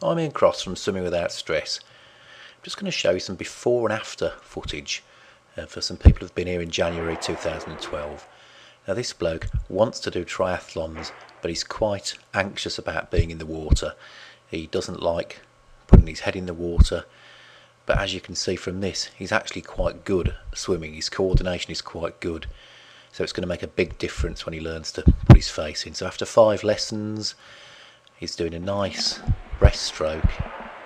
I'm Ian Cross from Swimming Without Stress. I'm just going to show you some before and after footage for some people who've been here in January 2012. Now this bloke wants to do triathlons, but he's quite anxious about being in the water. He doesn't like putting his head in the water, but as you can see from this, he's actually quite good at swimming. His coordination is quite good, so it's going to make a big difference when he learns to put his face in. So after 5 lessons, he's doing a nice breaststroke,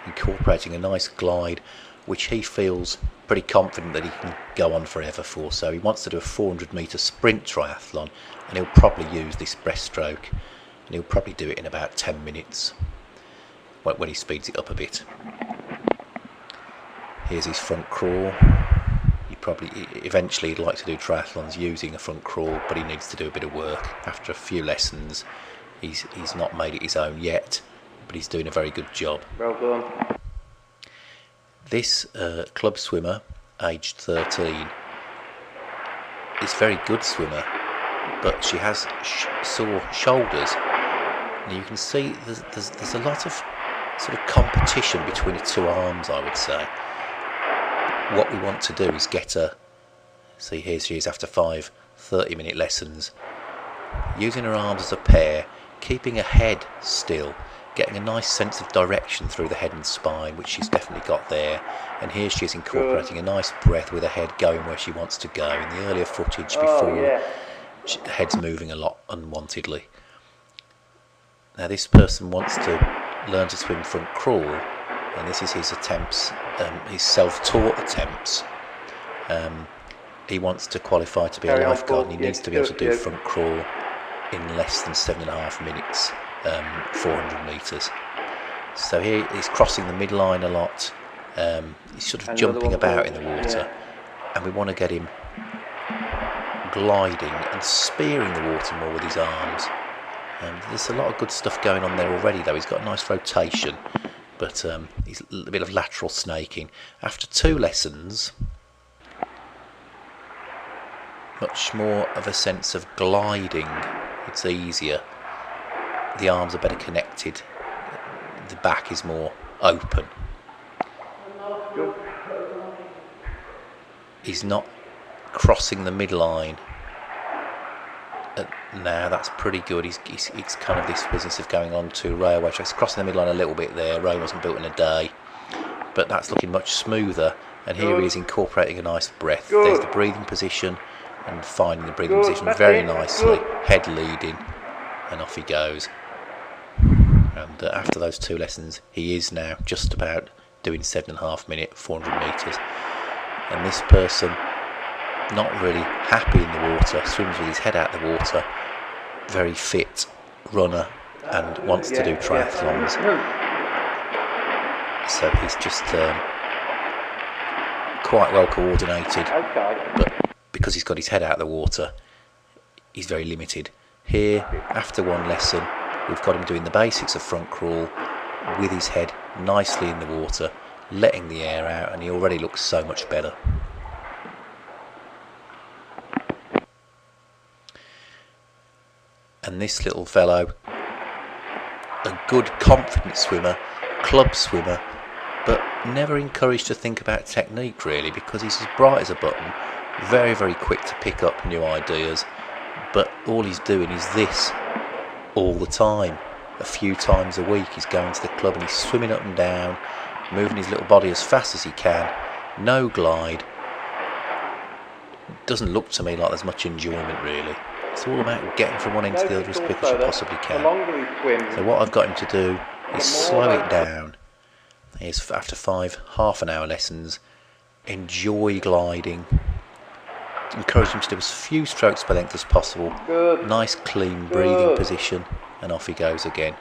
incorporating a nice glide, which he feels pretty confident that he can go on forever for. So he wants to do a 400-metre sprint triathlon, and he'll probably use this breaststroke, and he'll probably do it in about 10 minutes when he speeds it up a bit. Here's his front crawl. Eventually he'd like to do triathlons using a front crawl, but he needs to do a bit of work. After a few lessons, he's not made it his own yet, but he's doing a very good job. Well done. This club swimmer, aged 13, is a very good swimmer, but she has sore shoulders. And you can see there's a lot of sort of competition between the two arms, I would say. What we want to do is get her, see here she is after 5 30-minute lessons, using her arms as a pair, keeping her head still, getting a nice sense of direction through the head and spine, which she's definitely got there. And here she is incorporating a nice breath with her head going where she wants to go. In the earlier footage before, the head's moving a lot unwantedly. Now this person wants to learn to swim front crawl, and this is his attempts, his self-taught attempts. He wants to qualify to be a lifeguard, and he needs to be able to do front crawl in less than 7.5 minutes, 400 metres. So here he's crossing the midline a lot, he's sort of jumping about in the water, and we want to get him gliding and spearing the water more with his arms. There's a lot of good stuff going on there already though. He's got a nice rotation, but he's a bit of lateral snaking. After 2 lessons, much more of a sense of gliding. It's easier. The arms are better connected. The back is more open. He's not crossing the midline. Now that's pretty good. It's kind of this business of going on to railway tracks. Crossing the midline a little bit there. Rome wasn't built in a day, but that's looking much smoother. And here he is incorporating a nice breath. There's the breathing position, and finding the breathing position very nicely. Head leading, and off he goes. And after those 2 lessons, he is now just about doing 7.5 minute 400 metres. And this person, not really happy in the water, swims with his head out the water, very fit runner, and wants to do triathlons. So he's just quite well coordinated, but because he's got his head out of the water, he's very limited. Here, after 1 lesson, we've got him doing the basics of front crawl with his head nicely in the water, letting the air out, and he already looks so much better. And this little fellow, a good confident swimmer, club swimmer, but never encouraged to think about technique really, because he's as bright as a button, very, very quick to pick up new ideas, but all he's doing is this all the time. A few times a week he's going to the club and he's swimming up and down, moving his little body as fast as he can, no glide. Doesn't look to me like there's much enjoyment really. It's all about getting from one end to the other as quick as you possibly can. So what I've got him to do is slow it down. Here's after 5 half-an-hour lessons. Enjoy gliding. Encourage him to do as few strokes per length as possible. Nice clean breathing position, and off he goes again.